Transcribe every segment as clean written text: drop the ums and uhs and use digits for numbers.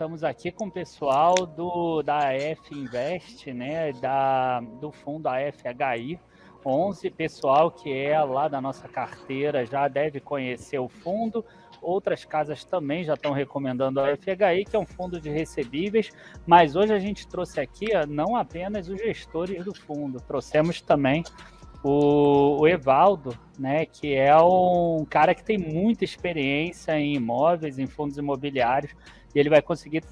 estamos aqui com o pessoal da AF Invest, né, do fundo AFHI 11, pessoal que é lá da nossa carteira já deve conhecer o fundo. Outras casas também já estão recomendando a AFHI, que é um fundo de recebíveis, mas hoje a gente trouxe aqui não apenas os gestores do fundo, trouxemos também o Evaldo, né, que é um cara que tem muita experiência em imóveis, em fundos imobiliários, e ele vai conseguir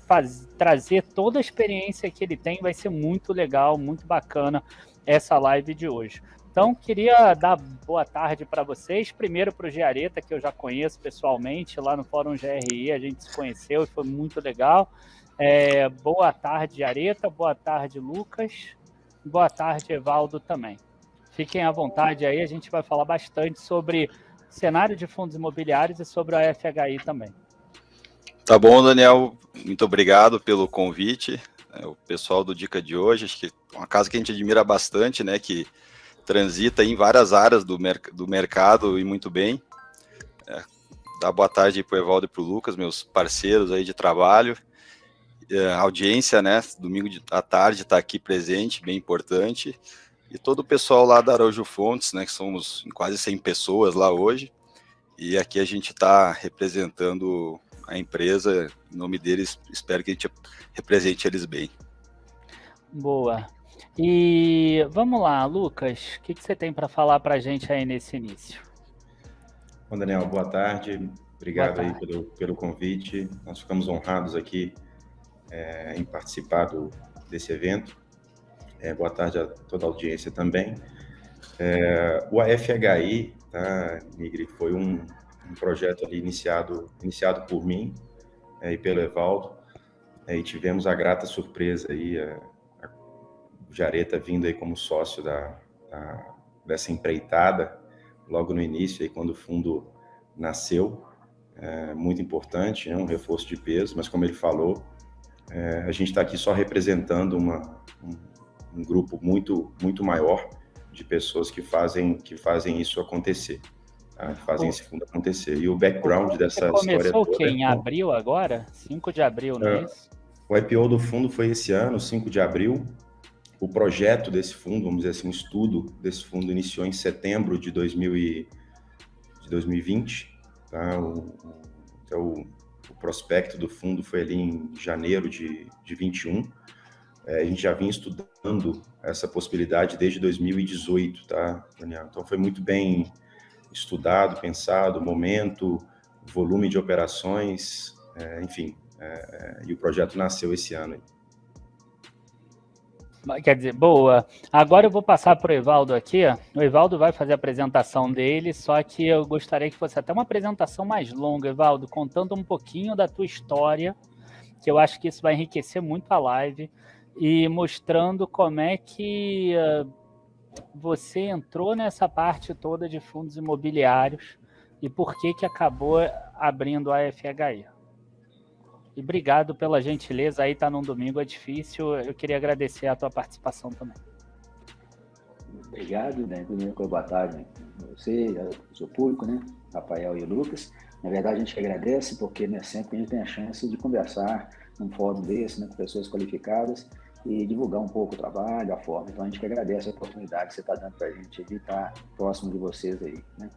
trazer toda a experiência que ele tem. Vai ser muito legal, muito bacana essa live de hoje. Então, queria dar boa tarde para vocês. Primeiro para o Giareta, que eu já conheço pessoalmente, lá no Fórum GRI a gente se conheceu e foi muito legal. Boa tarde, Giareta. Boa tarde, Lucas. Boa tarde, Evaldo, também. Fiquem à vontade aí, a gente vai falar bastante sobre cenário de fundos imobiliários e sobre a AFHI também. Tá bom, Daniel. Muito obrigado pelo convite. O pessoal do Dica de hoje, acho que é uma casa que a gente admira bastante, né, que transita em várias áreas do mercado e muito bem. Dá boa tarde para o Evaldo e para o Lucas, meus parceiros aí de trabalho. A audiência, né, domingo à tarde está aqui presente, bem importante. E todo o pessoal lá da Araújo Fontes, né, que somos quase 100 pessoas lá hoje. E aqui a gente está representando a empresa, em nome deles, espero que a gente represente eles bem. Boa. E vamos lá, Lucas, o que você tem para falar para a gente aí nesse início? Bom, Daniel, boa tarde. Obrigado aí pelo convite. Nós ficamos honrados aqui em participar desse evento. Boa tarde a toda a audiência também. O AFHI, tá, Nigri, foi um projeto ali iniciado por mim e pelo Evaldo, e tivemos a grata surpresa aí, o Giareta vindo aí como sócio dessa empreitada, logo no início, aí, quando o fundo nasceu. Muito importante, né, um reforço de peso, mas como ele falou, a gente está aqui só representando um grupo muito, muito maior de pessoas que fazem isso acontecer, tá? Que fazem esse fundo acontecer. E o background dessa história toda... Começou em abril agora? 5 de abril, não é isso? O IPO do fundo foi esse ano, 5 de abril. O projeto desse fundo, vamos dizer assim, o estudo desse fundo iniciou em setembro de 2020. Tá? Então, o prospecto do fundo foi ali em janeiro de 21. A gente já vinha estudando essa possibilidade desde 2018, tá, Daniel? Então, foi muito bem estudado, pensado, momento, volume de operações, enfim, e o projeto nasceu esse ano. Quer dizer, boa. Agora eu vou passar para o Evaldo aqui. O Evaldo vai fazer a apresentação dele, só que eu gostaria que fosse até uma apresentação mais longa, Evaldo, contando um pouquinho da tua história, que eu acho que isso vai enriquecer muito a live, e mostrando como é que você entrou nessa parte toda de fundos imobiliários e por que acabou abrindo a AFHI. E obrigado pela gentileza, aí tá num domingo, é difícil, eu queria agradecer a tua participação também. Obrigado, né? Primeiro, boa tarde a você, ao seu público, né? Rafael e o Lucas. Na verdade, a gente que agradece, porque né, sempre a gente tem a chance de conversar num fórum desse, né, com pessoas qualificadas e divulgar um pouco o trabalho, a forma. Então, a gente que agradece a oportunidade que você está dando para a gente de estar próximo de vocês aí, né?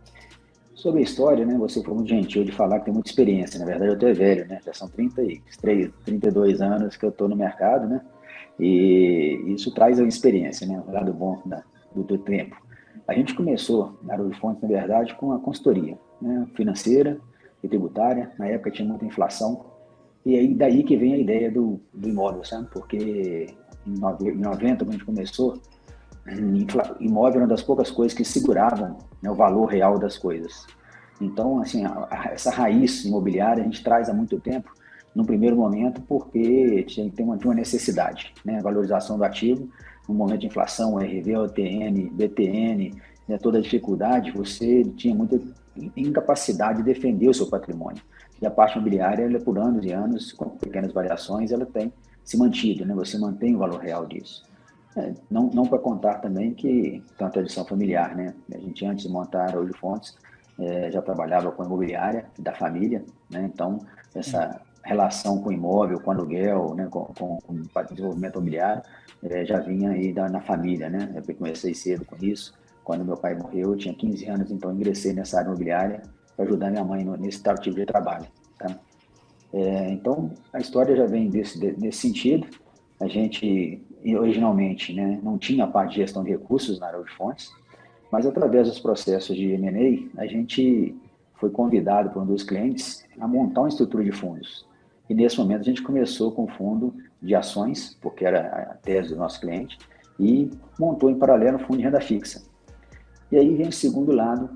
Sobre a história, né, você foi muito gentil de falar que tem muita experiência. Na verdade, eu tô velho, né? Já são 32 anos que eu estou no mercado, né? E isso traz a experiência, né? O lado bom do tempo. A gente começou na Araújo Fontes, na verdade, com a consultoria, né, financeira e tributária. Na época tinha muita inflação. E aí daí que vem a ideia do imóvel, sabe? Porque em 90, quando a gente começou, imóvel era uma das poucas coisas que seguravam, né, o valor real das coisas. Então, assim, essa raiz imobiliária a gente traz há muito tempo, no primeiro momento, porque tinha uma necessidade, né, a valorização do ativo, no momento de inflação, RV, OTN, BTN, né, toda a dificuldade, você tinha muita incapacidade de defender o seu patrimônio. E a parte imobiliária, ela, por anos e anos, com pequenas variações, ela tem se mantido, né, você mantém o valor real disso. Não para contar também que tem uma tradição familiar, né? A gente, antes de montar a Araújo Fontes, já trabalhava com a imobiliária da família, né? Então, relação com imóvel, com aluguel, né, com desenvolvimento imobiliário, já vinha aí na família, né? Eu comecei cedo com isso. Quando meu pai morreu, eu tinha 15 anos, então ingressei nessa área imobiliária para ajudar minha mãe nesse tal tipo de trabalho. Tá? Então, a história já vem nesse sentido. A gente, originalmente, né, não tinha a parte de gestão de recursos na área de fontes, mas através dos processos de M&A, a gente foi convidado por um dos clientes a montar uma estrutura de fundos. E nesse momento a gente começou com o fundo de ações, porque era a tese do nosso cliente, e montou em paralelo um fundo de renda fixa. E aí vem o segundo lado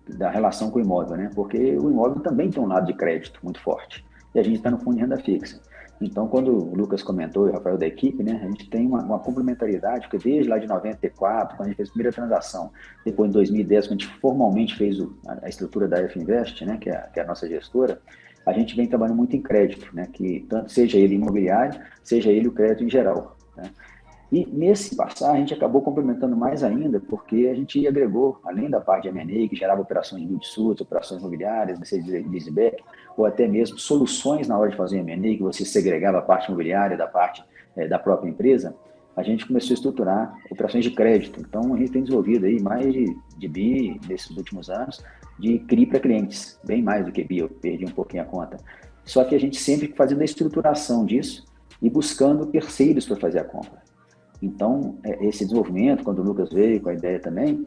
da relação com o imóvel, né? Porque o imóvel também tem um lado de crédito muito forte. E a gente está no fundo de renda fixa. Então, quando o Lucas comentou, e o Rafael da equipe, né, a gente tem uma complementaridade, porque desde lá de 94, quando a gente fez a primeira transação, depois em 2010, quando a gente formalmente fez a estrutura da F Invest, né, que é a nossa gestora, a gente vem trabalhando muito em crédito, né, que tanto seja ele imobiliário, seja ele o crédito em geral. Né? E nesse passar, a gente acabou complementando mais ainda, porque a gente agregou, além da parte de M&A, que gerava operações de build-to-suit, operações imobiliárias, leaseback, ou até mesmo soluções na hora de fazer M&A, que você segregava a parte imobiliária da parte da própria empresa, a gente começou a estruturar operações de crédito. Então, a gente tem desenvolvido aí mais de BI, nesses últimos anos, de CRI para clientes, bem mais do que BI, eu perdi um pouquinho a conta. Só que a gente sempre fazendo a estruturação disso e buscando terceiros para fazer a compra. Então, esse desenvolvimento, quando o Lucas veio com a ideia também,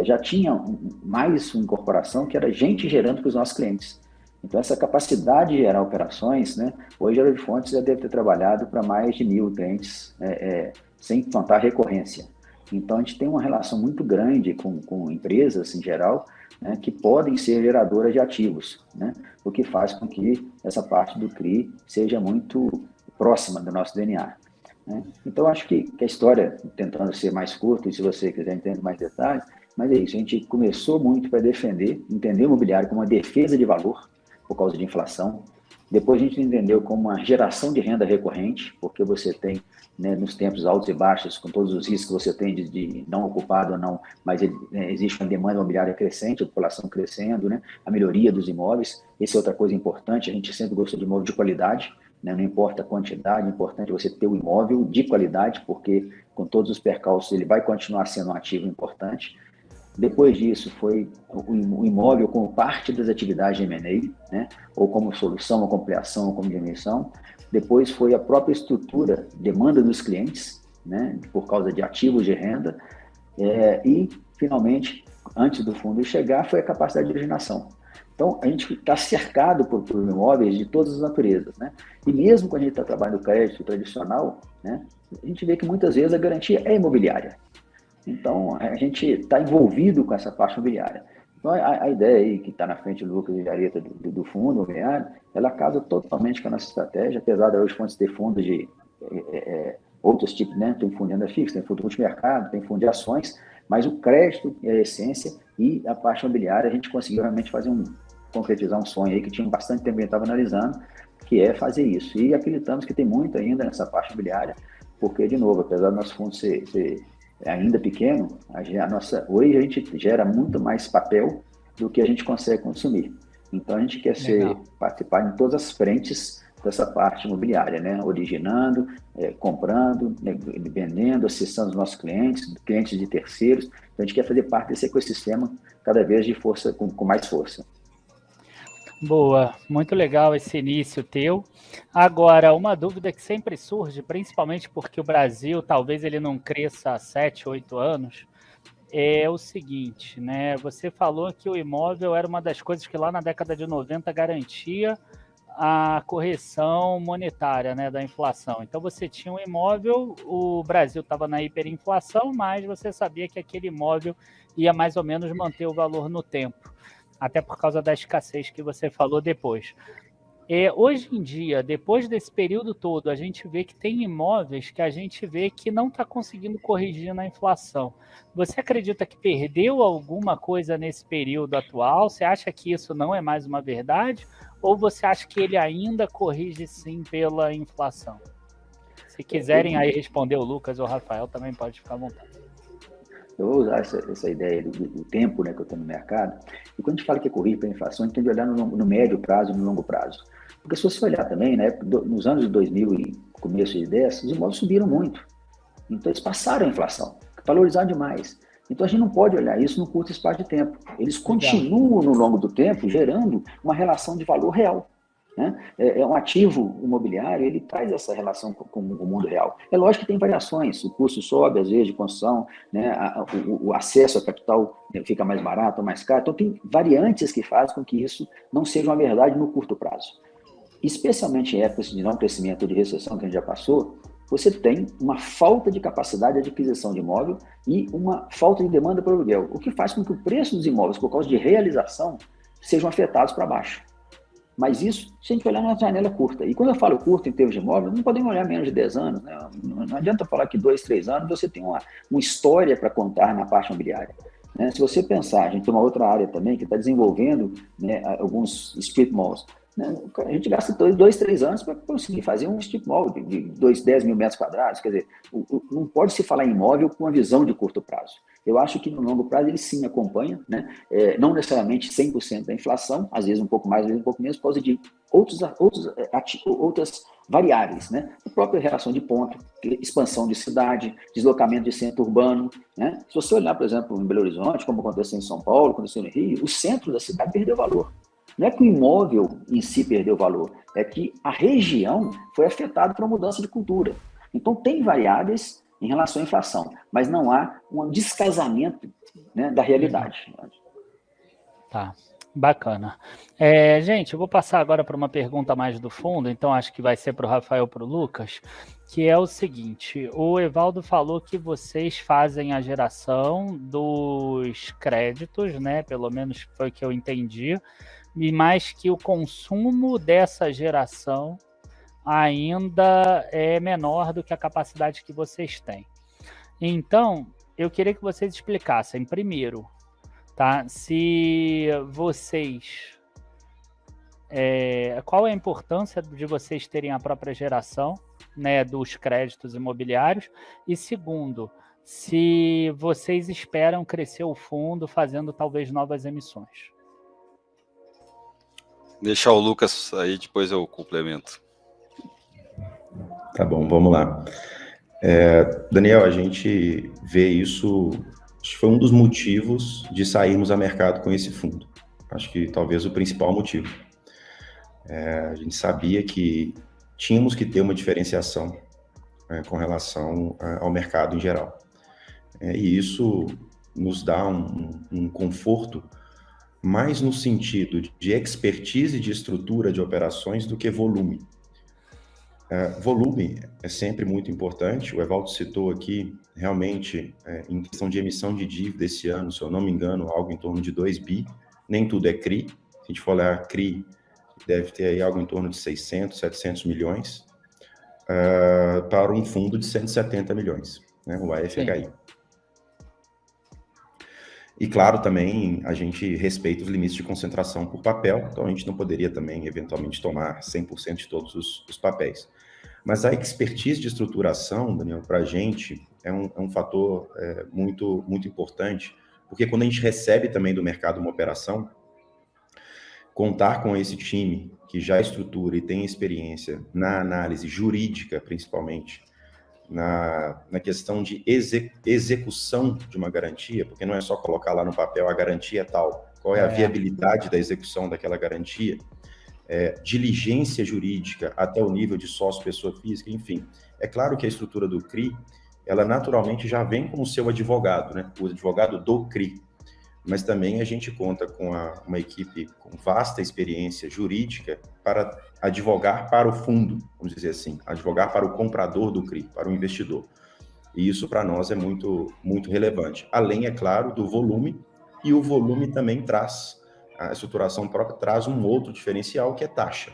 já tinha mais uma incorporação que era gente gerando para os nossos clientes. Então, essa capacidade de gerar operações, né, hoje a Área de Fontes já deve ter trabalhado para mais de 1.000 clientes, sem contar recorrência. Então, a gente tem uma relação muito grande com empresas, em geral, né, que podem ser geradoras de ativos, né, o que faz com que essa parte do CRI seja muito próxima do nosso DNA. Então, acho que a história, tentando ser mais curta, e se você quiser entender mais detalhes, mas é isso, a gente começou muito para entender o imobiliário como uma defesa de valor, por causa de inflação. Depois a gente entendeu como uma geração de renda recorrente, porque você tem, né, nos tempos altos e baixos, com todos os riscos que você tem de não ocupado ou não, mas existe uma demanda imobiliária crescente, a população crescendo, né, a melhoria dos imóveis. Essa é outra coisa importante, a gente sempre gostou de imóvel de qualidade, né, não importa a quantidade, é importante você ter um imóvel de qualidade, porque com todos os percalços ele vai continuar sendo um ativo importante. Depois disso, foi o imóvel como parte das atividades de M&A, né? Ou como solução, ou como ampliação, ou como diminuição. Depois foi a própria estrutura, demanda dos clientes, né? Por causa de ativos de renda. E, finalmente, antes do fundo chegar, foi a capacidade de originação. Então, a gente está cercado por imóveis de todas as naturezas, né? E mesmo quando a gente está trabalhando crédito tradicional, né? A gente vê que muitas vezes a garantia é imobiliária. Então, a gente está envolvido com essa parte imobiliária. Então, a ideia aí que está na frente do Lucas e Jareta do fundo imobiliário, ela casa totalmente com a nossa estratégia, apesar de hoje fontes ter fundos de outros tipos, né? Tem fundo de renda fixa, tem fundo de multimercado, tem fundo de ações, mas o crédito é a essência e a parte imobiliária a gente conseguiu realmente concretizar um sonho aí que tinha bastante tempo que a gente estava analisando, que é fazer isso. E acreditamos que tem muito ainda nessa parte imobiliária, porque, de novo, apesar do nosso fundo ser ainda pequeno, hoje a gente gera muito mais papel do que a gente consegue consumir. Então, a gente quer participar em todas as frentes dessa parte imobiliária, né? Originando, comprando, vendendo, acessando os nossos clientes de terceiros. Então, a gente quer fazer parte desse ecossistema cada vez de força, com mais força. Boa, muito legal esse início teu. Agora, uma dúvida que sempre surge, principalmente porque o Brasil talvez ele não cresça há 7, 8 anos, é o seguinte, né? Você falou que o imóvel era uma das coisas que lá na década de 90 garantia a correção monetária, né, da inflação. Então você tinha um imóvel, o Brasil estava na hiperinflação, mas você sabia que aquele imóvel ia mais ou menos manter o valor no tempo, até por causa da escassez que você falou depois. Hoje em dia, depois desse período todo, a gente vê que tem imóveis que a gente vê que não está conseguindo corrigir na inflação. Você acredita que perdeu alguma coisa nesse período atual? Você acha que isso não é mais uma verdade? Ou você acha que ele ainda corrige sim pela inflação? Se quiserem aí responder o Lucas ou o Rafael, também pode ficar à vontade. Eu vou usar essa ideia do tempo, né, que eu tenho no mercado. E quando a gente fala que é corrigir para a inflação, a gente tem que olhar no médio prazo e no longo prazo. Porque se você olhar também, né, nos anos de 2000 e começo de 10, os imóveis subiram muito. Então, eles passaram a inflação, valorizaram demais. Então, a gente não pode olhar isso num curto espaço de tempo. Eles continuam, no longo do tempo, gerando uma relação de valor real. Né? É um ativo imobiliário, ele traz essa relação com o mundo real. É lógico que tem variações, o custo sobe, às vezes, de construção, né? O acesso a capital fica mais barato ou mais caro. Então, tem variantes que fazem com que isso não seja uma verdade no curto prazo. Especialmente em épocas de não crescimento ou de recessão que a gente já passou, você tem uma falta de capacidade de adquisição de imóvel e uma falta de demanda para o aluguel, o que faz com que o preço dos imóveis, por causa de realização, sejam afetados para baixo. Mas isso, se a gente olhar numa janela curta. E quando eu falo curto em termos de imóvel, não podemos olhar menos de 10 anos. Né? Não adianta falar que 2, 3 anos você tem uma história para contar na parte imobiliária. Né? Se você pensar, a gente tem uma outra área também que está desenvolvendo, né, alguns strip malls. Né? A gente gasta 2, 3 anos para conseguir fazer um strip mall de 10 mil metros quadrados. Quer dizer, não pode se falar em imóvel com uma visão de curto prazo. Eu acho que no longo prazo ele sim acompanha, né? Não necessariamente 100% da inflação, às vezes um pouco mais, às vezes um pouco menos, por causa de outras variáveis, né? A própria relação de ponto, expansão de cidade, deslocamento de centro urbano, né? Se você olhar, por exemplo, em Belo Horizonte, como aconteceu em São Paulo, aconteceu no Rio, o centro da cidade perdeu valor. Não é que o imóvel em si perdeu valor, é que a região foi afetada por uma mudança de cultura. Então, tem variáveis em relação à inflação, mas não há um descasamento, né, da realidade. Tá, bacana. Gente, eu vou passar agora para uma pergunta mais do fundo, então acho que vai ser para o Rafael, para o Lucas, que é o seguinte: o Evaldo falou que vocês fazem a geração dos créditos, né? Pelo menos foi o que eu entendi, e mais que o consumo dessa geração ainda é menor do que a capacidade que vocês têm. Então, eu queria que vocês explicassem primeiro, tá? Se vocês... qual é a importância de vocês terem a própria geração, né, dos créditos imobiliários? E segundo, se vocês esperam crescer o fundo fazendo talvez novas emissões. Deixar o Lucas aí, depois eu complemento. Tá bom, vamos lá. Daniel, a gente vê isso, acho que foi um dos motivos de sairmos a mercado com esse fundo. Acho que talvez o principal motivo. A gente sabia que tínhamos que ter uma diferenciação com relação ao mercado em geral. E isso nos dá um conforto mais no sentido de expertise de estrutura de operações do que volume. Volume é sempre muito importante. O Evaldo citou aqui, realmente, em questão de emissão de dívida esse ano, se eu não me engano, algo em torno de 2 bi. Nem tudo é CRI. Se a gente for olhar CRI, deve ter aí algo em torno de 600, 700 milhões para um fundo de 170 milhões, né, o AFHI. Sim. E, claro, também a gente respeita os limites de concentração por papel, então a gente não poderia também, eventualmente, tomar 100% de todos os papéis. Mas a expertise de estruturação, Daniel, para a gente é um fator muito, muito importante, porque quando a gente recebe também do mercado uma operação, contar com esse time que já estrutura e tem experiência na análise jurídica, principalmente, na questão de execução de uma garantia, porque não é só colocar lá no papel a garantia é tal, qual é a viabilidade da execução daquela garantia, diligência jurídica até o nível de sócio pessoa física, enfim. É claro que a estrutura do CRI, ela naturalmente já vem com o seu advogado, né? O advogado do CRI, mas também a gente conta com uma equipe com vasta experiência jurídica para advogar para o fundo, vamos dizer assim, advogar para o comprador do CRI, para o investidor. E isso para nós é muito, muito relevante. Além, é claro, do volume, e o volume também traz, a estruturação própria traz um outro diferencial, que é taxa.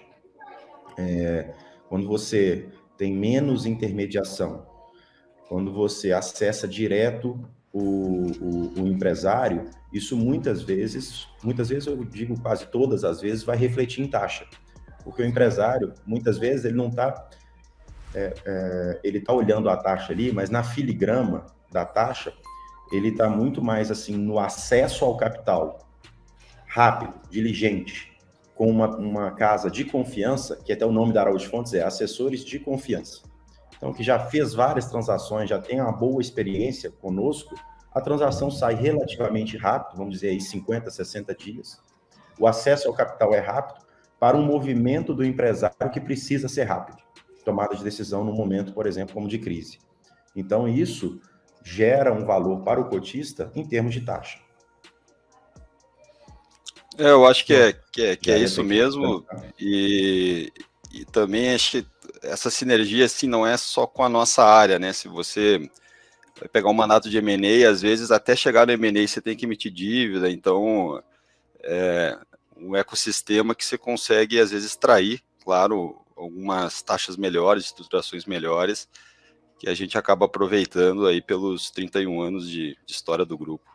Quando você tem menos intermediação, quando você acessa direto o empresário, isso muitas vezes eu digo quase todas as vezes, vai refletir em taxa. Porque o empresário, muitas vezes, ele não está... ele está olhando a taxa ali, mas na filigrama da taxa, ele está muito mais assim no acesso ao capital, rápido, diligente, com uma casa de confiança, que até o nome da Araújo Fontes é Assessores de Confiança. Então, que já fez várias transações, já tem uma boa experiência conosco, a transação sai relativamente rápido, vamos dizer aí 50, 60 dias. O acesso ao capital é rápido para um movimento do empresário que precisa ser rápido. Tomada de decisão num momento, por exemplo, como de crise. Então, isso gera um valor para o cotista em termos de taxa. Eu acho que é isso mesmo, e também acho que essa sinergia assim, não é só com a nossa área, né? Se você vai pegar um mandato de M&A, às vezes até chegar no M&A você tem que emitir dívida, então um ecossistema que você consegue às vezes extrair, claro, algumas taxas melhores, estruturações melhores, que a gente acaba aproveitando aí pelos 31 anos de história do grupo.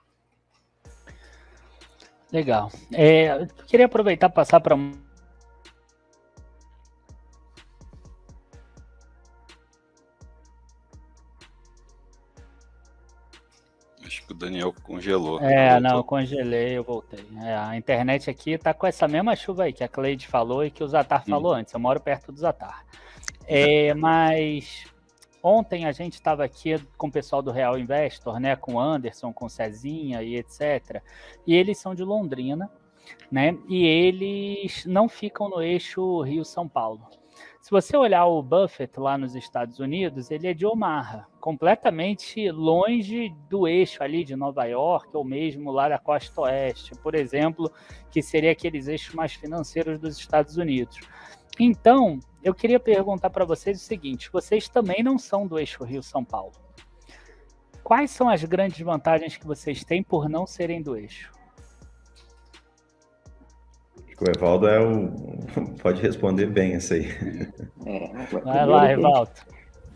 Legal. Eu queria aproveitar e passar para... Acho que o Daniel congelou. Não, eu congelei, eu voltei. A internet aqui tá com essa mesma chuva aí que a Cleide falou e que o Zatar falou antes. Eu moro perto do Zatar. Mas ontem a gente estava aqui com o pessoal do Real Investor, né, com o Anderson, com o Cezinha e etc. E eles são de Londrina, né? E eles não ficam no eixo Rio-São Paulo. Se você olhar o Buffett lá nos Estados Unidos, ele é de Omaha, completamente longe do eixo ali de Nova York, ou mesmo lá da costa oeste, por exemplo, que seria aqueles eixos mais financeiros dos Estados Unidos. Então, eu queria perguntar para vocês o seguinte, vocês também não são do eixo Rio-São Paulo. Quais são as grandes vantagens que vocês têm por não serem do eixo? O Evaldo pode responder bem essa aí. Vai lá, Evaldo.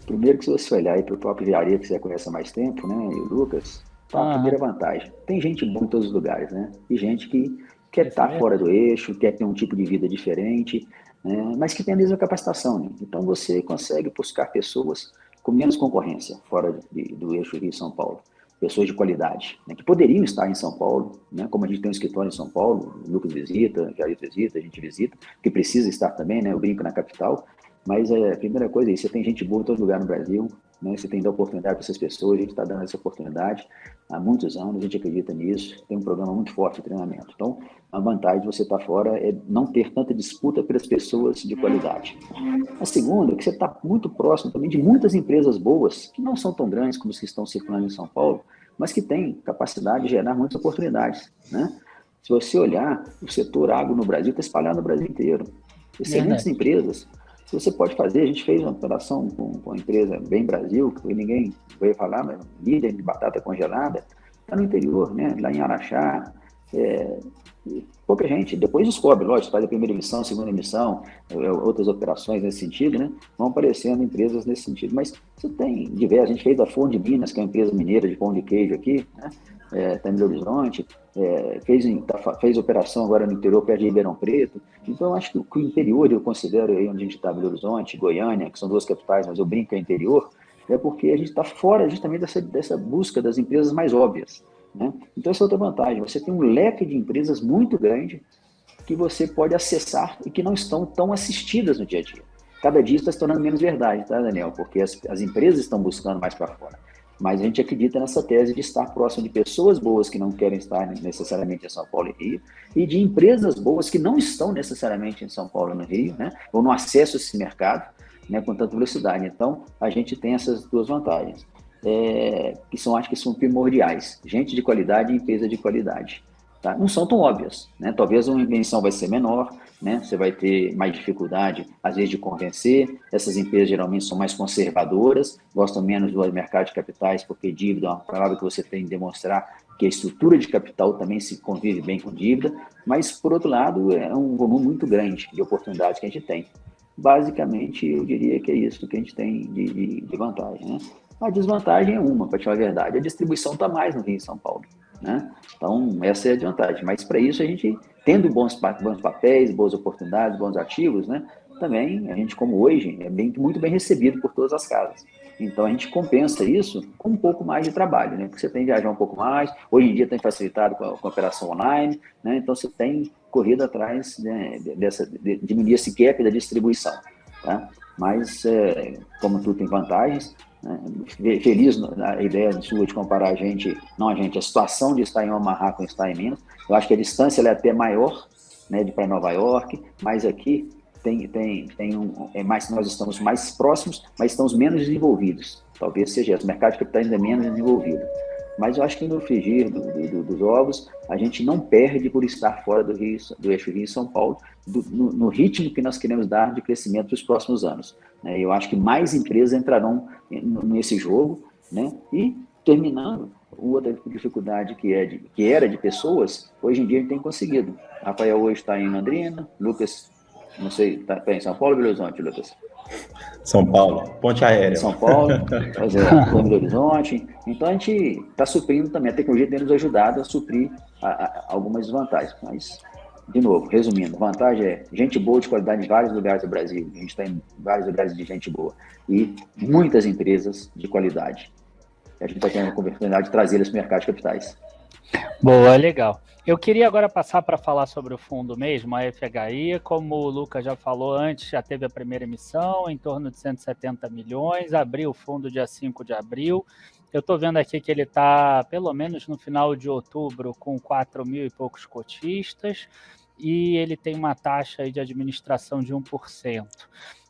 Primeiro que se você olhar aí para o próprio Engenharia, que você já conhece há mais tempo, né, e o Lucas, a primeira vantagem, tem gente boa em todos os lugares, né? E gente que quer estar fora do eixo, quer ter um tipo de vida diferente, né, mas que tem a mesma capacitação, né? Então você consegue buscar pessoas com menos concorrência fora do eixo Rio-São Paulo. Pessoas de qualidade, né, que poderiam estar em São Paulo, né, como a gente tem um escritório em São Paulo, o Lucas visita, Jair visita, a gente visita, que precisa estar também, né, eu brinco na capital, mas a primeira coisa é isso, você tem gente boa em todo lugar no Brasil, né, você tem que dar oportunidade para essas pessoas, a gente está dando essa oportunidade há muitos anos, a gente acredita nisso, tem um programa muito forte de treinamento. Então, a vantagem de você estar fora é não ter tanta disputa pelas pessoas de qualidade. A segunda é que você está muito próximo também de muitas empresas boas, que não são tão grandes como as que estão circulando em São Paulo, mas que têm capacidade de gerar muitas oportunidades, né? Se você olhar, o setor agro no Brasil está espalhado no Brasil inteiro. Excelentes empresas. Você pode fazer, a gente fez uma operação com uma empresa bem Brasil, que ninguém veio falar, mas líder de batata congelada, está no interior, né? Lá em Araxá, pouca gente, depois descobre, lógico, faz a primeira emissão, segunda emissão, outras operações nesse sentido, né? Vão aparecendo empresas nesse sentido, mas você tem diversas, a gente fez a Forno de Minas, que é uma empresa mineira de pão de queijo aqui, né? Está em Belo Horizonte, fez operação agora no interior, perto de Ribeirão Preto. Então, acho que o interior, eu considero aí onde a gente está, Belo Horizonte, Goiânia, que são duas capitais, mas eu brinco que é interior, é porque a gente está fora justamente dessa busca das empresas mais óbvias, né? Então, essa é outra vantagem, você tem um leque de empresas muito grande que você pode acessar e que não estão tão assistidas no dia a dia. Cada dia está se tornando menos verdade, tá, Daniel? Porque as empresas estão buscando mais para fora. Mas a gente acredita nessa tese de estar próximo de pessoas boas que não querem estar necessariamente em São Paulo e Rio, e de empresas boas que não estão necessariamente em São Paulo e no Rio, né, ou no acesso a esse mercado, né, com tanta velocidade. Então, a gente tem essas duas vantagens, acho que são primordiais. Gente de qualidade e empresa de qualidade. Tá? Não são tão óbvias, né? Talvez uma invenção vai ser menor, né? Você vai ter mais dificuldade, às vezes, de convencer. Essas empresas geralmente são mais conservadoras, gostam menos do mercado de capitais, porque dívida é uma palavra que você tem que demonstrar que a estrutura de capital também se convive bem com dívida, mas, por outro lado, é um volume muito grande de oportunidades que a gente tem. Basicamente, eu diria que é isso que a gente tem de vantagem, né? A desvantagem é uma, para te falar a verdade, a distribuição está mais no Rio e São Paulo, né? Então, essa é a desvantagem. Mas, para isso, a gente, tendo bons papéis, boas oportunidades, bons ativos, né? Também, a gente, como hoje, muito bem recebido por todas as casas. Então a gente compensa isso com um pouco mais de trabalho, né? Porque você tem que viajar um pouco mais, hoje em dia tem facilitado com a operação online, né? Então você tem corrido atrás, né, de diminuir esse gap da distribuição, tá? Mas, como tudo tem vantagens, né? Feliz na ideia sua de comparar a situação de estar em Omaha com estar em Minas. Eu acho que a distância ela é até maior, né, para Nova York, mas aqui nós estamos mais próximos, mas estamos menos desenvolvidos. Talvez seja isso, o mercado de capitais ainda é menos desenvolvido. Mas eu acho que no frigir dos ovos, a gente não perde por estar fora do eixo Rio-São Paulo, no ritmo que nós queremos dar de crescimento para os próximos anos. Né? Eu acho que mais empresas entrarão nesse jogo, né? E terminando, outra dificuldade que era de pessoas, hoje em dia a gente tem conseguido. Rafael hoje está em Londrina, Lucas, não sei, está em São Paulo ou Belo Horizonte, Lucas? São Paulo, ponte aérea. São Paulo, Belo Horizonte. Então a gente está suprindo também, a tecnologia tem nos ajudado a suprir algumas desvantagens. Mas, de novo, resumindo, a vantagem é gente boa de qualidade em vários lugares do Brasil. A gente está em vários lugares de gente boa. E muitas empresas de qualidade. A gente está tendo a oportunidade de trazê-las para o mercado de capitais. Boa, legal. Eu queria agora passar para falar sobre o fundo mesmo, a FHI. Como o Lucas já falou antes, já teve a primeira emissão, em torno de 170 milhões, abriu o fundo dia 5 de abril. Eu estou vendo aqui que ele está, pelo menos no final de outubro, com 4 mil e poucos cotistas, e ele tem uma taxa aí de administração de 1%.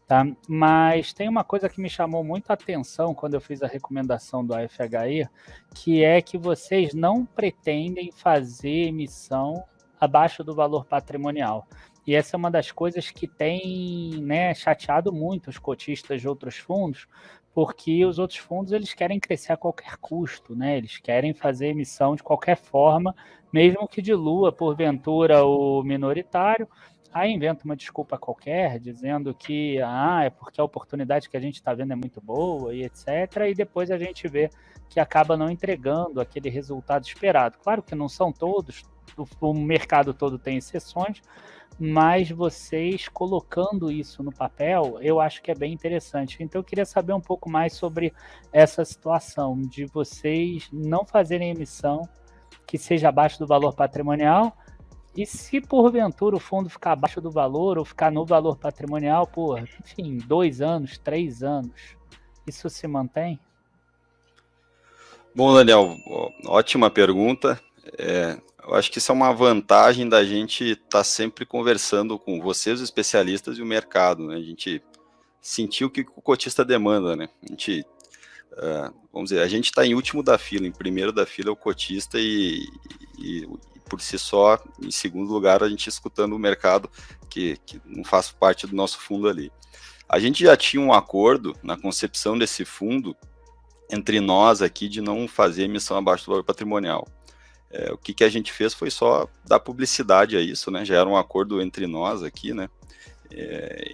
Tá? Mas tem uma coisa que me chamou muito a atenção quando eu fiz a recomendação do AFHI, que é que vocês não pretendem fazer emissão abaixo do valor patrimonial. E essa é uma das coisas que tem, né, chateado muito os cotistas de outros fundos, porque os outros fundos eles querem crescer a qualquer custo, né? Eles querem fazer emissão de qualquer forma, mesmo que dilua porventura o minoritário. Aí inventa uma desculpa qualquer, dizendo que é porque a oportunidade que a gente está vendo é muito boa e etc. E depois a gente vê que acaba não entregando aquele resultado esperado. Claro que não são todos, o mercado todo tem exceções, mas vocês colocando isso no papel, eu acho que é bem interessante. Então eu queria saber um pouco mais sobre essa situação de vocês não fazerem emissão que seja abaixo do valor patrimonial. E se porventura o fundo ficar abaixo do valor ou ficar no valor patrimonial, enfim, 2 anos, 3 anos, isso se mantém? Bom, Daniel, ótima pergunta. Eu acho que isso é uma vantagem da gente estar sempre conversando com vocês, os especialistas, e o mercado, né? A gente sentir o que o cotista demanda, né? Vamos dizer, a gente está em último da fila, em primeiro da fila é o cotista e por si só, em segundo lugar, a gente escutando o mercado que não faz parte do nosso fundo ali. A gente já tinha um acordo na concepção desse fundo entre nós aqui de não fazer emissão abaixo do valor patrimonial. O que a gente fez foi só dar publicidade a isso, né? Já era um acordo entre nós aqui, né?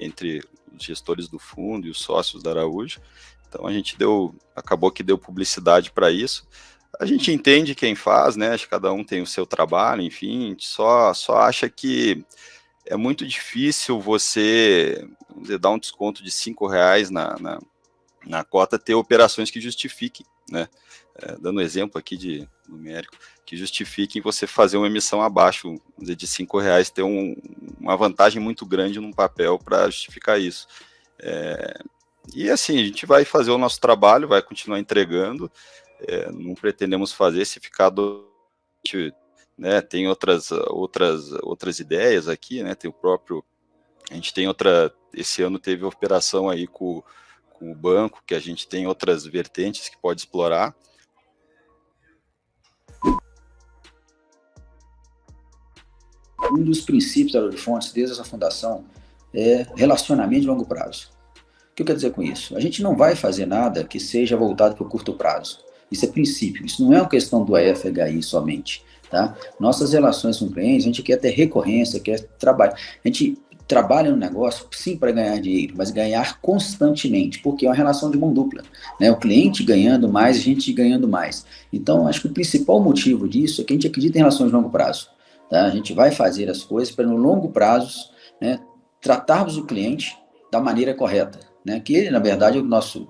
Entre os gestores do fundo e os sócios da Araújo. Então a gente acabou que deu publicidade para isso. A gente entende quem faz, né? Acho que cada um tem o seu trabalho, enfim, a gente só acha que é muito difícil você, vamos dizer, dar um desconto de R$5 na cota, ter operações que justifiquem, né? Dando exemplo aqui de numérico, que justifiquem você fazer uma emissão abaixo, vamos dizer, de R$5, ter uma vantagem muito grande num papel para justificar isso. E assim, a gente vai fazer o nosso trabalho, vai continuar entregando, não pretendemos fazer se ficar né, tem outras ideias aqui, né, tem a gente tem esse ano teve operação aí com o banco, que a gente tem outras vertentes que pode explorar. Um dos princípios da Araújo Fontes, desde essa fundação, é relacionamento de longo prazo. O que eu quero dizer com isso? A gente não vai fazer nada que seja voltado para o curto prazo. Isso é princípio, isso não é uma questão do AFHI somente. Tá? Nossas relações com clientes, a gente quer ter recorrência, quer trabalhar. A gente trabalha no negócio, sim, para ganhar dinheiro, mas ganhar constantemente, porque é uma relação de mão dupla. Né? O cliente ganhando mais, a gente ganhando mais. Então, acho que o principal motivo disso é que a gente acredita em relações de longo prazo. Tá? A gente vai fazer as coisas para, no longo prazo, né, tratarmos o cliente da maneira correta. né? Que ele, na verdade, é o nosso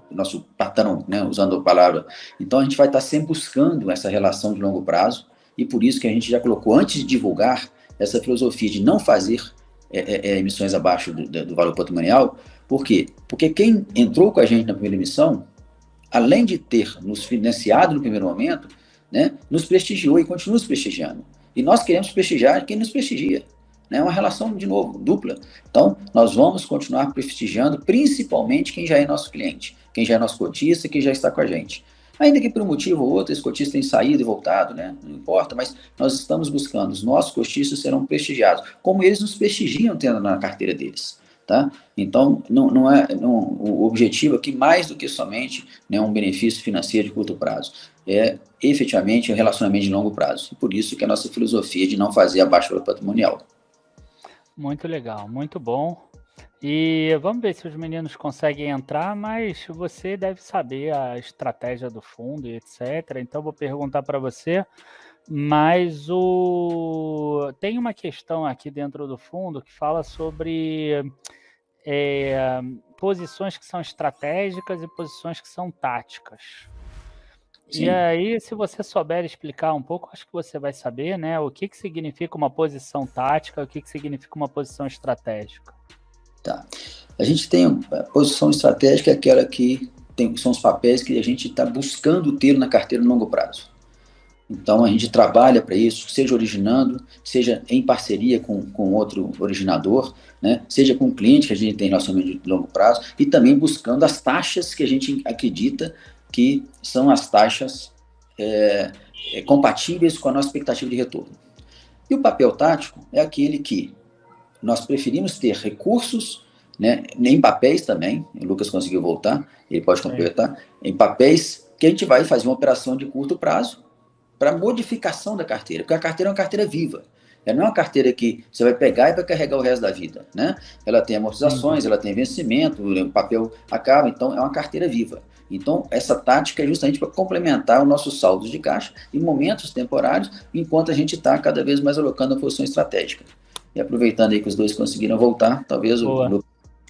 patrão, né? Usando a palavra. Então, a gente vai estar sempre buscando essa relação de longo prazo, e por isso que a gente já colocou, antes de divulgar, essa filosofia de não fazer emissões abaixo do valor patrimonial. Por quê? Porque quem entrou com a gente na primeira emissão, além de ter nos financiado no primeiro momento, né, nos prestigiou e continua nos prestigiando. E nós queremos prestigiar quem nos prestigia. É uma relação, de novo, dupla. Então, nós vamos continuar prestigiando, principalmente quem já é nosso cliente, quem já é nosso cotista, quem já está com a gente. Ainda que por um motivo ou outro, esse cotista tem saído e voltado, né? Não importa, mas nós estamos buscando, os nossos cotistas serão prestigiados, como eles nos prestigiam tendo na carteira deles. Tá? Então, o objetivo aqui, mais do que somente, né, um benefício financeiro de curto prazo, é efetivamente um relacionamento de longo prazo. E por isso que a nossa filosofia de não fazer abaixo do patrimonial. Muito legal, muito bom. E vamos ver se os meninos conseguem entrar, mas você deve saber a estratégia do fundo e etc. Então, vou perguntar para você. Mas tem uma questão aqui dentro do fundo que fala sobre posições que são estratégicas e posições que são táticas. Sim. E aí, se você souber explicar um pouco, acho que você vai saber, né? O que significa uma posição tática, o que significa uma posição estratégica. Tá. A gente tem a posição estratégica, é aquela que são os papéis que a gente está buscando ter na carteira no longo prazo. Então, a gente trabalha para isso, seja originando, seja em parceria com outro originador, né? Seja com o cliente, que a gente tem relacionamento de longo prazo, e também buscando as taxas que a gente acredita que são as taxas compatíveis com a nossa expectativa de retorno. E o papel tático é aquele que nós preferimos ter recursos, né, em papéis também, o Lucas conseguiu voltar, ele pode completar, em papéis que a gente vai fazer uma operação de curto prazo, para modificação da carteira, porque a carteira é uma carteira viva. Ela não é uma carteira que você vai pegar e vai carregar o resto da vida, né? Ela tem amortizações, ela tem vencimento, o papel acaba, então é uma carteira viva. Então, essa tática é justamente para complementar o nosso saldo de caixa em momentos temporários, enquanto a gente está cada vez mais alocando a posição estratégica. E aproveitando aí que os dois conseguiram voltar, talvez o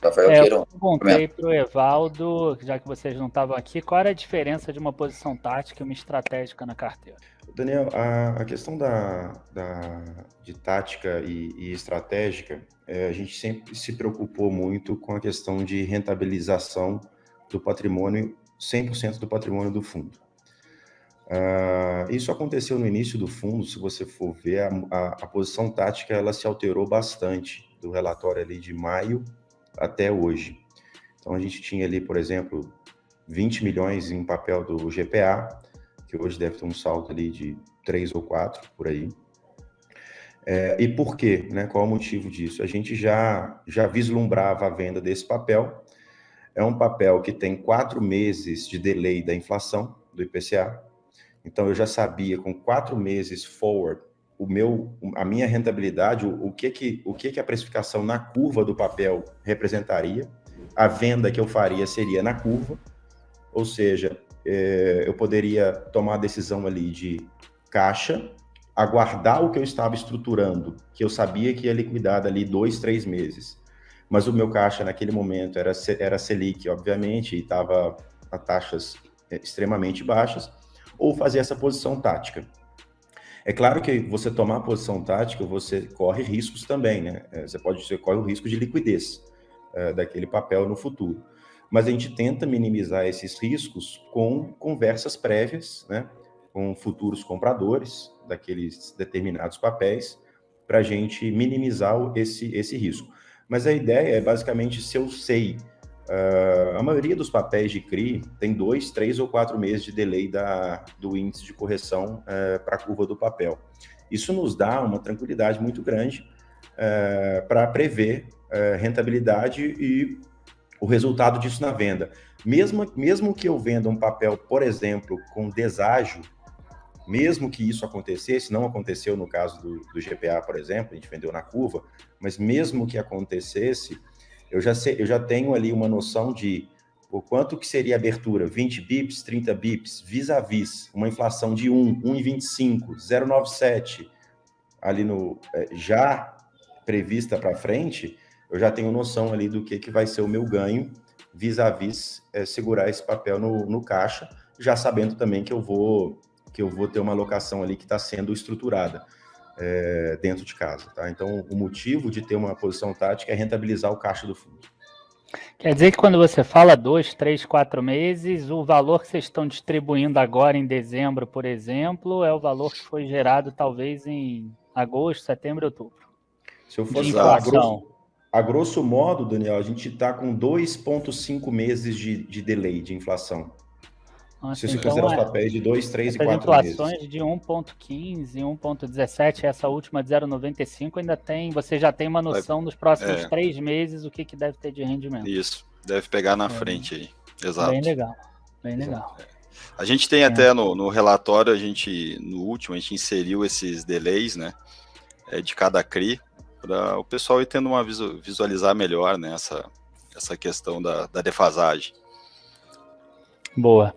Rafael queira... Eu perguntei para o Evaldo, já que vocês não estavam aqui, qual era a diferença de uma posição tática e uma estratégica na carteira? Daniel, a questão de tática e estratégica, a gente sempre se preocupou muito com a questão de rentabilização do patrimônio, 100% do patrimônio do fundo. Isso aconteceu no início do fundo, se você for ver, a posição tática ela se alterou bastante do relatório ali de maio até hoje. Então, a gente tinha ali, por exemplo, 20 milhões em papel do GPA, que hoje deve ter um salto ali de 3 ou 4, por aí. E por quê? Né? Qual é o motivo disso? A gente já vislumbrava a venda desse papel. É um papel que tem 4 meses de delay da inflação, do IPCA. Então, eu já sabia, com 4 meses forward, a minha rentabilidade, o que a precificação na curva do papel representaria. A venda que eu faria seria na curva, ou seja, eu poderia tomar a decisão ali de caixa, aguardar o que eu estava estruturando, que eu sabia que ia liquidar dali 2, 3 meses. Mas o meu caixa naquele momento era Selic, obviamente, e estava a taxas extremamente baixas, ou fazer essa posição tática. É claro que você tomar a posição tática, você corre riscos também, né? Você corre o risco de liquidez daquele papel no futuro. Mas a gente tenta minimizar esses riscos com conversas prévias, né, com futuros compradores daqueles determinados papéis, para a gente minimizar esse risco. Mas a ideia é basicamente, se eu sei, a maioria dos papéis de CRI tem 2, 3 ou 4 meses de delay do índice de correção para a curva do papel. Isso nos dá uma tranquilidade muito grande para prever rentabilidade e o resultado disso na venda. Mesmo que eu venda um papel, por exemplo, com deságio, mesmo que isso acontecesse, não aconteceu no caso do GPA, por exemplo, a gente vendeu na curva, mas mesmo que acontecesse, eu já tenho ali uma noção de o quanto que seria a abertura, 20 bips, 30 bips, vis-a-vis, uma inflação de 1,25, 0,97, ali já prevista para frente, eu já tenho noção ali do que vai ser o meu ganho vis-à-vis segurar esse papel no caixa, já sabendo também que eu vou ter uma alocação ali que está sendo estruturada dentro de casa, tá? Então, o motivo de ter uma posição tática é rentabilizar o caixa do fundo. Quer dizer que quando você fala 2, 3, 4 meses, o valor que vocês estão distribuindo agora em dezembro, por exemplo, é o valor que foi gerado talvez em agosto, setembro, outubro. Se eu fosse De falar inflação. a grosso modo, Daniel, a gente está com 2,5 meses de delay de inflação. Nossa, Se você considerar os papéis de 2, 3 e 4 meses. inflações de 1,15, 1,17, essa última de 0,95 ainda tem, você já tem uma noção dos próximos 3 meses o que deve ter de rendimento. Isso, deve pegar na frente aí. Exato. Bem legal, bem legal. A gente tem até no relatório, no último, a gente inseriu esses delays, né, de cada CRI, para o pessoal ir tendo visualizar melhor, né, essa questão da defasagem. Boa.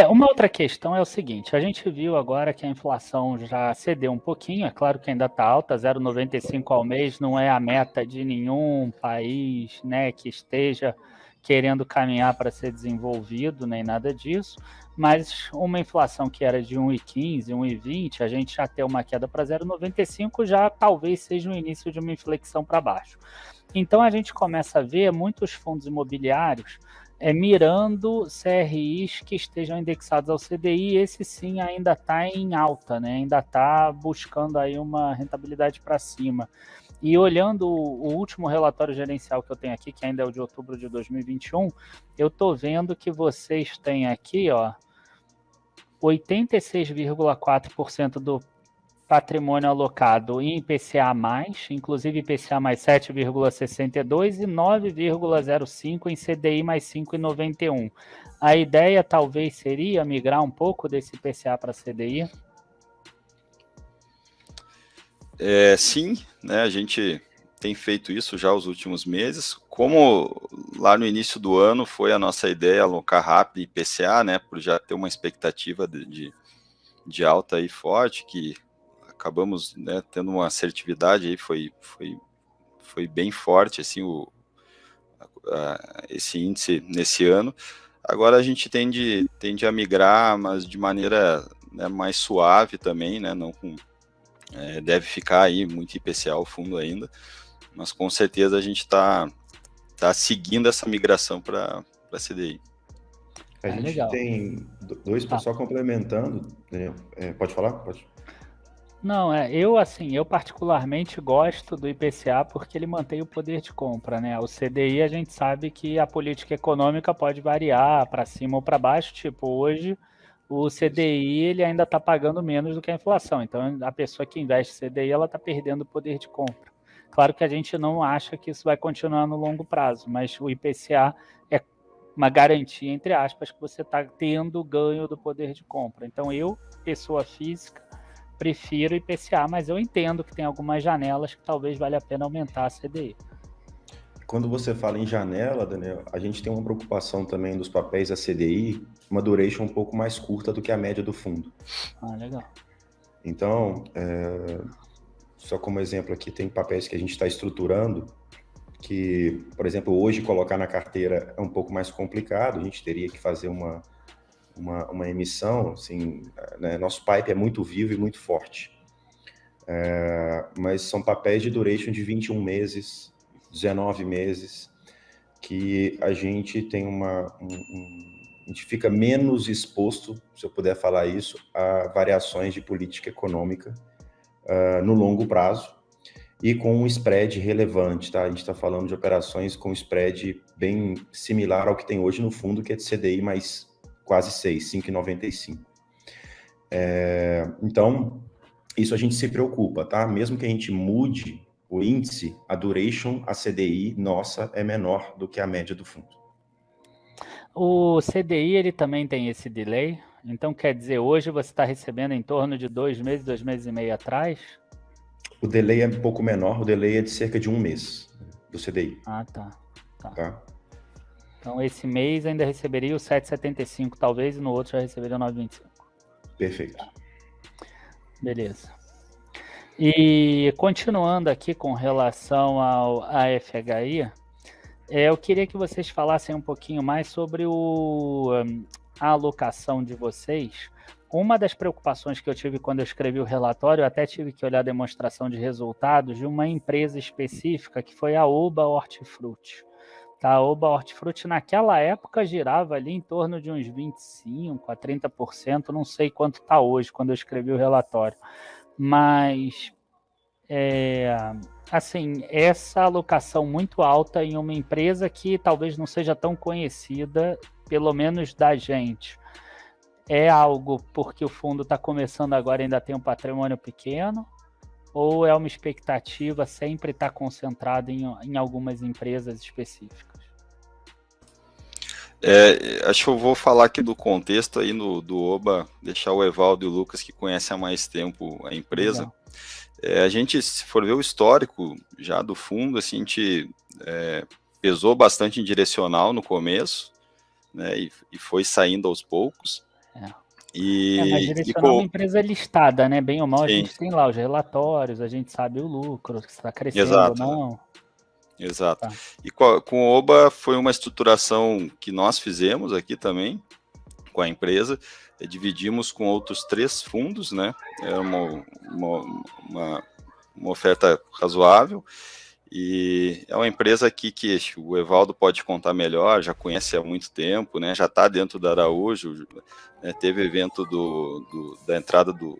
Uma outra questão é o seguinte, a gente viu agora que a inflação já cedeu um pouquinho, é claro que ainda está alta, 0,95 ao mês não é a meta de nenhum país, né, que esteja querendo caminhar para ser desenvolvido, nem nada disso, mas uma inflação que era de 1,15, 1,20, a gente já ter uma queda para 0,95 já talvez seja o início de uma inflexão para baixo. Então a gente começa a ver muitos fundos imobiliários mirando CRIs que estejam indexados ao CDI, esse sim ainda está em alta, né? Ainda está buscando aí uma rentabilidade para cima. E olhando o último relatório gerencial que eu tenho aqui, que ainda é o de outubro de 2021, eu estou vendo que vocês têm aqui, 86,4% do patrimônio alocado em IPCA+, inclusive IPCA mais 7,62 e 9,05 em CDI mais 5,91. A ideia talvez seria migrar um pouco desse IPCA para CDI? Sim, né, a gente tem feito isso já os últimos meses. Como lá no início do ano foi a nossa ideia alocar rápido IPCA, né, por já ter uma expectativa de alta aí forte, que acabamos, né, tendo uma assertividade aí, foi bem forte, assim, esse índice nesse ano. Agora a gente tende a migrar, mas de maneira, né, mais suave também, né, não com, deve ficar aí muito IPCA o fundo ainda, mas com certeza a gente está seguindo essa migração para CDI. A gente legal. Tem dois, só complementando, pode falar? Pode. Não, eu particularmente gosto do IPCA porque ele mantém o poder de compra, né? O CDI a gente sabe que a política econômica pode variar para cima ou para baixo, tipo, hoje o CDI ele ainda está pagando menos do que a inflação, então a pessoa que investe em CDI ela está perdendo o poder de compra. Claro que a gente não acha que isso vai continuar no longo prazo, mas o IPCA é uma garantia, entre aspas, que você está tendo ganho do poder de compra. Então eu, pessoa física, prefiro IPCA, mas eu entendo que tem algumas janelas que talvez valha a pena aumentar a CDI. Quando você fala em janela, Daniel, a gente tem uma preocupação também dos papéis da CDI, uma duration um pouco mais curta do que a média do fundo. Legal. Então, só como exemplo aqui, tem papéis que a gente está estruturando que, por exemplo, hoje colocar na carteira é um pouco mais complicado, a gente teria que fazer uma emissão, assim, né, nosso pipe é muito vivo e muito forte, mas são papéis de duration de 21 meses, 19 meses, que a gente tem a gente fica menos exposto, se eu puder falar isso, a variações de política econômica no longo prazo e com um spread relevante, tá? A gente está falando de operações com spread bem similar ao que tem hoje no fundo, que é de CDI mais quase 6, 5,95. Então, isso a gente se preocupa, tá? Mesmo que a gente mude o índice, a duration, a CDI nossa é menor do que a média do fundo. O CDI, ele também tem esse delay? Então, quer dizer, hoje você está recebendo em torno de 2 meses, 2 meses e meio atrás? O delay é um pouco menor, o delay é de cerca de 1 mês do CDI. Tá. Então, esse mês ainda receberia o 7,75 talvez, e no outro já receberia o 9,25. Perfeito. Tá. Beleza. E continuando aqui com relação ao AFHI, eu queria que vocês falassem um pouquinho mais sobre a alocação de vocês. Uma das preocupações que eu tive quando eu escrevi o relatório, eu até tive que olhar a demonstração de resultados de uma empresa específica, que foi a Oba Hortifruti. Tá? A Oba Hortifruti, naquela época, girava ali em torno de uns 25% a 30%, não sei quanto está hoje, quando eu escrevi o relatório. Mas, assim, essa alocação muito alta em uma empresa que talvez não seja tão conhecida, pelo menos da gente, é algo porque o fundo está começando agora e ainda tem um patrimônio pequeno? Ou é uma expectativa sempre estar concentrada em algumas empresas específicas? Acho que eu vou falar aqui do contexto aí do Oba, deixar o Evaldo e o Lucas, que conhecem há mais tempo a empresa. A gente, se for ver o histórico já do fundo, assim, a gente pesou bastante em direcional no começo, né, e foi saindo aos poucos. Mas direcional é uma empresa listada, né? Bem ou mal, sim. A gente tem lá os relatórios, a gente sabe o lucro, se está crescendo ou não. Exato. Tá. E com o Oba foi uma estruturação que nós fizemos aqui também, com a empresa, dividimos com outros 3 fundos, né? Era uma oferta razoável, e é uma empresa aqui que o Evaldo pode contar melhor, já conhece há muito tempo, né? Já está dentro da Araújo, né? Teve evento da entrada do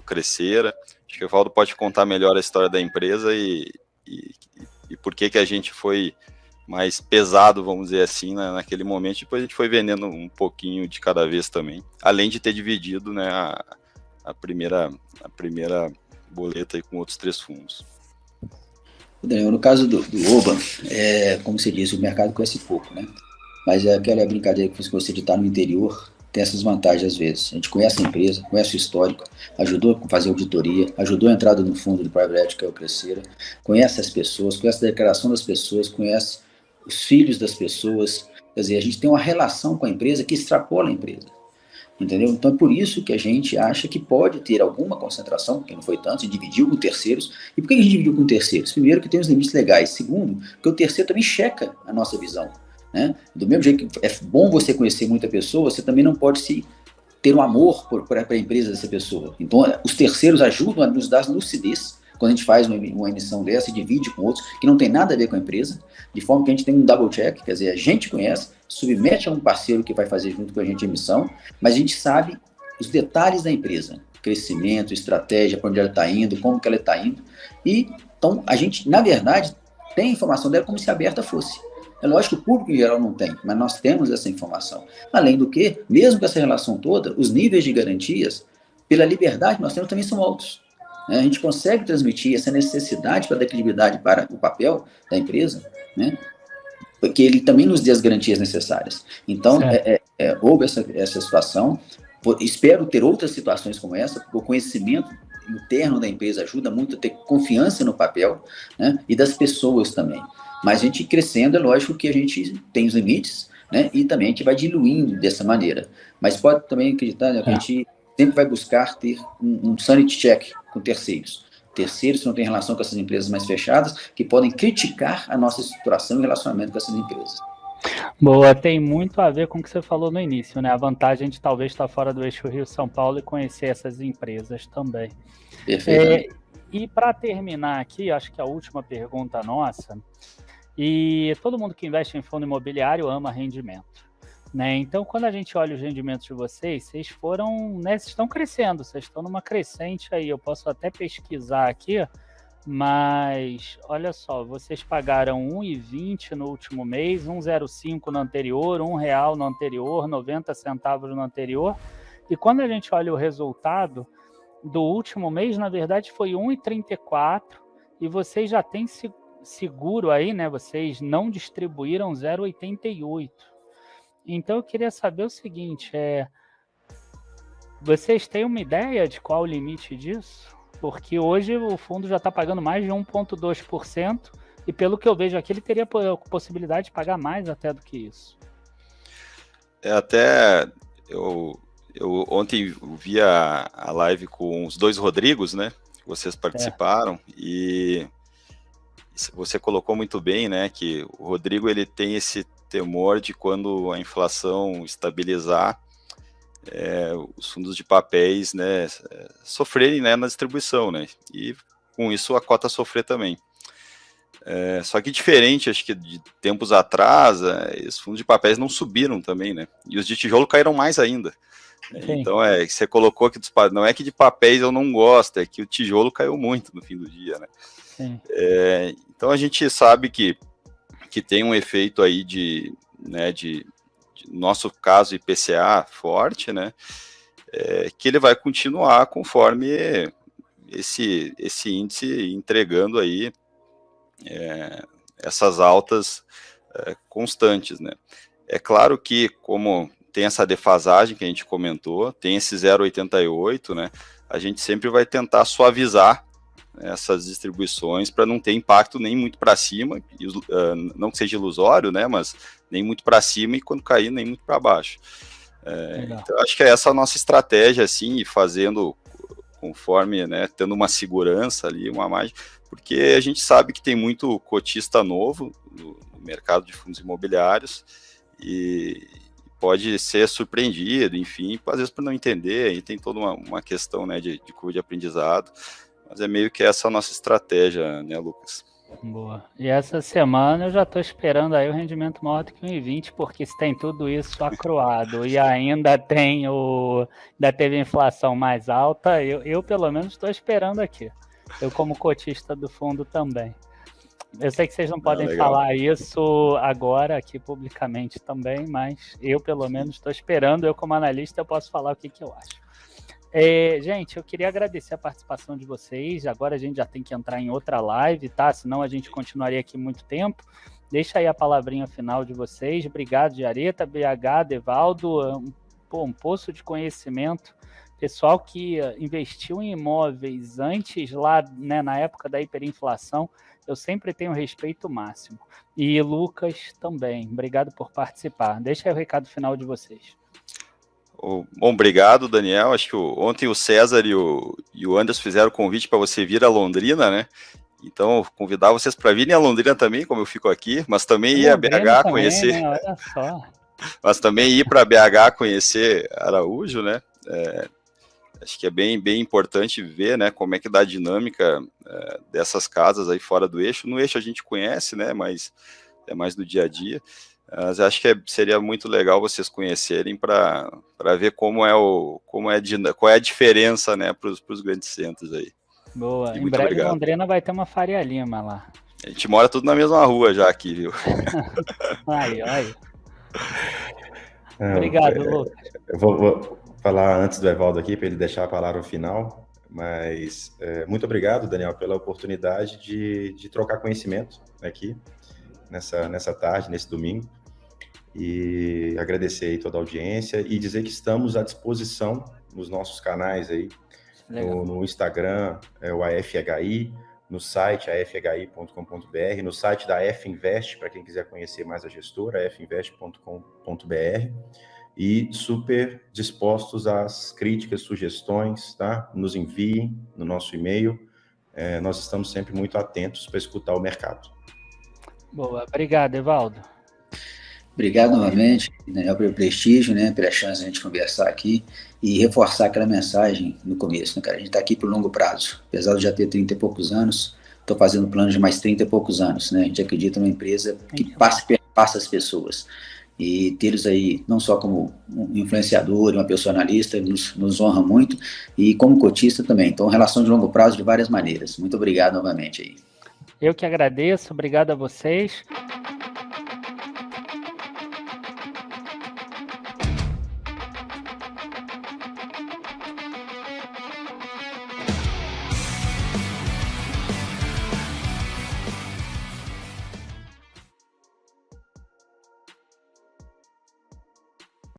Crescera. Acho que o Evaldo pode contar melhor a história da empresa e por que a gente foi mais pesado, vamos dizer assim, naquele momento. Depois a gente foi vendendo um pouquinho de cada vez também, além de ter dividido, né, a primeira boleta aí com outros 3 fundos. Daniel, no caso do Oba, como você disse, o mercado conhece pouco, né? Mas é aquela brincadeira que você de estar no interior tem essas vantagens às vezes. A gente conhece a empresa, conhece o histórico, ajudou a fazer auditoria, ajudou a entrada no fundo do Private Equity, que é o Crescera, conhece as pessoas, conhece a declaração das pessoas, conhece os filhos das pessoas. Quer dizer, a gente tem uma relação com a empresa que extrapola a empresa. Entendeu? Então é por isso que a gente acha que pode ter alguma concentração, porque não foi tanto, a gente dividiu com terceiros. E por que a gente dividiu com terceiros? Primeiro, que tem os limites legais. Segundo, que o terceiro também checa a nossa visão. Né? Do mesmo jeito que é bom você conhecer muita pessoa, você também não pode ter um amor por a empresa dessa pessoa. Então os terceiros ajudam a nos dar lucidez quando a gente faz uma emissão dessa e divide com outros que não tem nada a ver com a empresa, de forma que a gente tem um double check, quer dizer, a gente conhece, submete a um parceiro que vai fazer junto com a gente a emissão, mas a gente sabe os detalhes da empresa, crescimento, estratégia, para onde ela está indo, como que ela está indo, e então a gente, na verdade, tem a informação dela como se aberta fosse. É lógico que o público em geral não tem, mas nós temos essa informação. Além do que, mesmo com essa relação toda, os níveis de garantias, pela liberdade que nós temos, também são altos. A gente consegue transmitir essa necessidade para dar credibilidade para o papel da empresa, né? Porque ele também nos dê as garantias necessárias. Então, houve essa situação. Espero ter outras situações como essa, porque o conhecimento interno da empresa ajuda muito a ter confiança no papel, né? E das pessoas também. Mas a gente crescendo, é lógico que a gente tem os limites, né? E também a gente vai diluindo dessa maneira. Mas pode também acreditar, né, que a gente sempre vai buscar ter um sanity check com terceiros. Terceiros que não têm relação com essas empresas mais fechadas, que podem criticar a nossa estruturação e relacionamento com essas empresas. Boa, tem muito a ver com o que você falou no início, né? A vantagem de talvez estar fora do eixo Rio-São Paulo e conhecer essas empresas também. Perfeito. E para terminar aqui, acho que a última pergunta nossa, e todo mundo que investe em fundo imobiliário ama rendimento, né? Então, quando a gente olha os rendimentos de vocês foram, né, vocês estão crescendo, vocês estão numa crescente aí, eu posso até pesquisar aqui, mas olha só, vocês pagaram 1,20 no último mês, 1,05 no anterior, R$1 no anterior, 90 centavos no anterior, e quando a gente olha o resultado do último mês, na verdade foi 1,34, e vocês já têm seguro aí, né? Vocês não distribuíram 0,88. Então eu queria saber o seguinte, vocês têm uma ideia de qual o limite disso? Porque hoje o fundo já está pagando mais de 1,2%, e pelo que eu vejo aqui, ele teria possibilidade de pagar mais até do que isso. Até eu ontem vi a live com os 2 Rodrigos, né? Vocês participaram, e você colocou muito bem, né, que o Rodrigo ele tem esse temor de quando a inflação estabilizar, os fundos de papéis, né, sofrerem, né, na distribuição, né, e com isso a cota sofrer também. Só que diferente, acho que de tempos atrás, os fundos de papéis não subiram também, né, e os de tijolo caíram mais ainda. Sim. Então, você colocou que não é que de papéis eu não gosto, é que o tijolo caiu muito no fim do dia, né. Sim. Então a gente sabe que tem um efeito aí de nosso caso IPCA forte, né, que ele vai continuar conforme esse índice entregando aí essas altas constantes, né. É claro que, como tem essa defasagem que a gente comentou, tem esse 0,88, né, a gente sempre vai tentar suavizar essas distribuições para não ter impacto nem muito para cima, não que seja ilusório, né, mas nem muito para cima e quando cair nem muito para baixo. Então acho que é essa a nossa estratégia, assim, e fazendo conforme, né, tendo uma segurança ali, uma margem, porque a gente sabe que tem muito cotista novo no mercado de fundos imobiliários e pode ser surpreendido, enfim, às vezes por não entender, aí tem toda uma questão, né, de curva de aprendizado. Mas é meio que essa a nossa estratégia, né, Lucas? Boa. E essa semana eu já estou esperando aí o rendimento maior do que 1,20, porque se tem tudo isso acruado e ainda teve inflação mais alta, eu pelo menos estou esperando aqui. Eu como cotista do fundo também. Eu sei que vocês não podem falar isso agora aqui publicamente também, mas eu pelo menos estou esperando, eu como analista eu posso falar o que eu acho. Gente, eu queria agradecer a participação de vocês. Agora a gente já tem que entrar em outra live, tá? Senão a gente continuaria aqui muito tempo. Deixa aí a palavrinha final de vocês. Obrigado, Jareta, BH, Devaldo. Um poço de conhecimento. Pessoal que investiu em imóveis antes, lá, né, na época da hiperinflação, eu sempre tenho respeito máximo. E Lucas também. Obrigado por participar. Deixa aí o recado final de vocês. Bom, obrigado, Daniel. Acho que ontem o César e o Anderson fizeram o convite para você vir a Londrina, né? Então, convidar vocês para virem a Londrina também, como eu fico aqui, mas também ir a BH conhecer. Né? Olha só. Mas também ir para BH conhecer Araújo, né? Acho que é bem importante ver, né, como é que dá a dinâmica dessas casas aí fora do eixo. No eixo a gente conhece, né? Mas é mais do dia a dia. Mas acho que seria muito legal vocês conhecerem para ver qual é a diferença, né, para os grandes centros aí. Boa. Em breve obrigado. Londrina vai ter uma Faria Lima lá. A gente mora tudo na mesma rua já aqui, viu? Aí. Obrigado, Lucas. Eu vou falar antes do Evaldo aqui, para ele deixar a palavra final, mas muito obrigado, Daniel, pela oportunidade de trocar conhecimento aqui nessa tarde, nesse domingo. E agradecer aí toda a audiência e dizer que estamos à disposição nos nossos canais aí, no Instagram, o AFHI, no site afhi.com.br, no site da F-Invest, para quem quiser conhecer mais a gestora, finvest.com.br, e super dispostos às críticas, sugestões, tá? Nos enviem no nosso e-mail, nós estamos sempre muito atentos para escutar o mercado. Boa, obrigado, Evaldo. Obrigado novamente, Daniel, pelo prestígio, né, pela chance de a gente conversar aqui e reforçar aquela mensagem no começo, né, cara? A gente está aqui por longo prazo. Apesar de já ter 30 e poucos anos, estou fazendo plano de mais 30 e poucos anos, né? A gente acredita numa empresa que passa as pessoas. E tê-los aí, não só como um influenciador, uma pessoa analista, nos honra muito, e como cotista também. Então, relação de longo prazo de várias maneiras. Muito obrigado novamente aí. Eu que agradeço, obrigado a vocês.